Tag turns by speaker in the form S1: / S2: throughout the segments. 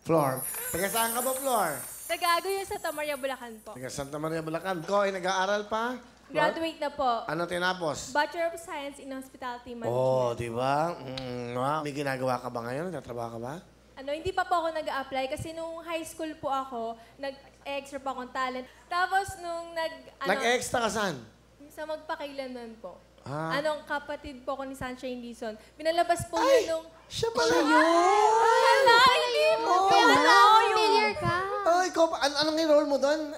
S1: Flor. Taga saan ka ba, Flor?
S2: Tagago yun sa Tamaria, Bulacan po.
S1: Taga Santa Maria, Bulacan. Ko ay nag-aaral pa? Flor?
S2: Graduate na po.
S1: Ano tinapos?
S2: Bachelor of Science in Hospitality Management.
S1: Oh, di ba? May ginagawa ka ba ngayon? Nagtatrabaho ka ba?
S2: Hindi pa po ako nag-a-apply kasi nung high school po ako, nag-extra po akong talent. Tapos nung
S1: Nag-extra ka saan?
S2: sa magpakailanman po.
S1: Ah.
S2: Kapatid po ako ni Sunshine Dizon. Pinalabas po yun nung...
S1: Siya pala yun!
S2: Hala, hindi po.
S3: Familiar ka.
S1: Oh, ikaw, anong enroll mo doon?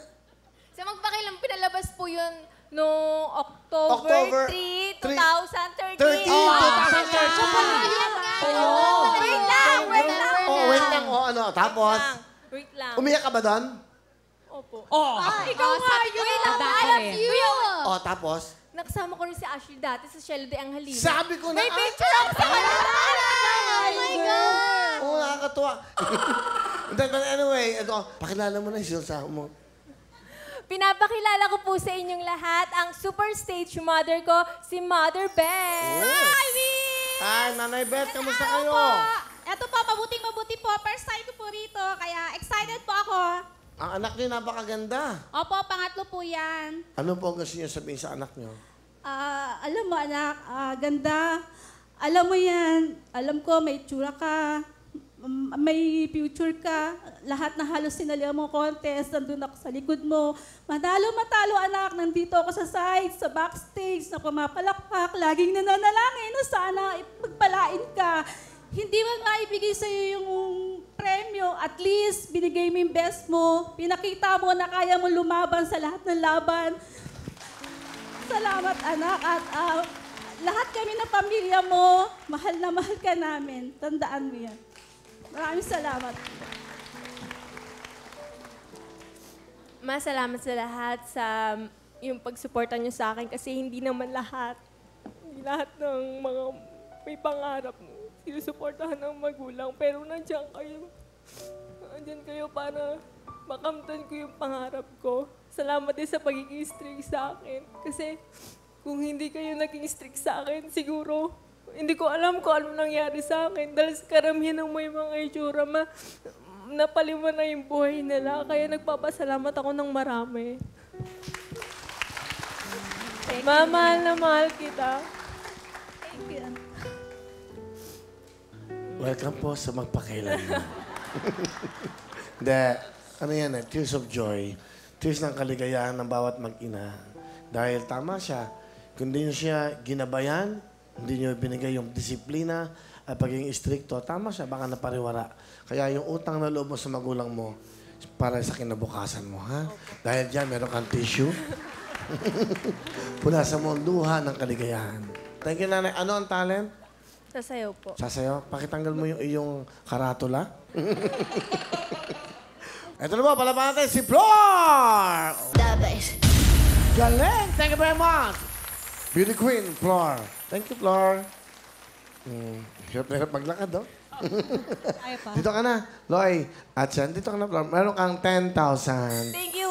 S2: Sa magpakailan, pinalabas po yun nung October
S1: October
S2: 3,
S1: 13,
S2: 2013.
S1: 2013.
S2: Wait lang.
S1: Wait lang. Tapos,
S2: Wait lang.
S1: umiyak ka ba doon?
S2: Opo.
S3: Ikaw nga yun.
S2: Wait lang, I love you.
S1: Oh, tapos?
S2: Nakasama ko rin si Ashley dati sa Cielo de Angelina.
S1: Sabi ko na,
S2: May picture ako sa kanila.
S3: Oh my God.
S1: Oo, nakakatuwa. But anyway, ito, pakilala mo na yung sinasama mo.
S2: Pinapakilala ko po sa inyong lahat ang super stage mother ko, si Mother Beth.
S3: Hi, Miss!
S1: Hi, Nanay Beth, kamusta kayo?
S3: Ito po, mabuting-mabuti po. First time ko po rito, kaya excited po ako.
S1: Ang anak niyo napakaganda.
S3: Opo, pangatlo po yan.
S1: Ano po ang gusto niyo sabihin sa anak niyo?
S3: Alam mo, anak, ganda. Alam mo yan. Alam ko, may tsura ka. May future ka. Lahat na halos sinalihan mo contest, nandun ako sa likod mo. Matalo, anak. Nandito ako sa side, sa backstage, na pumapalakpak. Laging nananalangin na sana ipagpalain ka. Hindi man maibigay sa'yo yung premyo, at least binigay mo yung best mo. Pinakita mo na kaya mo lumaban sa lahat ng laban. Salamat, anak. At lahat kami ng pamilya mo, mahal na mahal ka namin. Tandaan mo yan. Maraming salamat.
S2: Masalamat sa lahat sa yung pagsuporta niyo sa akin kasi hindi naman lahat ng mga may pangarap sinusuportahan ng magulang. Pero nandiyan kayo para makamtan ko yung pangarap ko. Salamat din sa pagiging strict sa akin. Kasi kung hindi kayo naging strict sa akin, siguro hindi ko alam kung ano nangyari sa akin. Dahil sa karamihan ng may mga itsura, napaliwan na yung buhay nila. Kaya nagpapasalamat ako ng marami. Mahal na mahal kita.
S3: Thank you.
S1: Welcome po sa magpakailanman. Hindi, ano yan tears of joy. Tears ng kaligayahan ng bawat mag-ina. Dahil tama siya, kung hindi nyo siya ginabayan, hindi nyo binigay yung disiplina at pagiging istrikto, tama siya, baka napariwara. Kaya yung utang na loob mo sa magulang mo, para sa kinabukasan mo, ha? Dahil dyan, meron kang tissue. Punasan mo ang luha ng kaligayahan. Thank you, Nanay. Ano ang talent?
S2: Sasayaw po.
S1: Sasayaw? Pakitanggal mo yung iyong karatula. Ito na po, palaban natin si Flor! Galing! Thank you very much! Beauty Queen, Flor. Thank you, Flor. Hirap na hirap maglakad, oh. Dito ka na, Loy. At yan, dito ka na, Flor. Meron kang 10,000.
S2: Thank you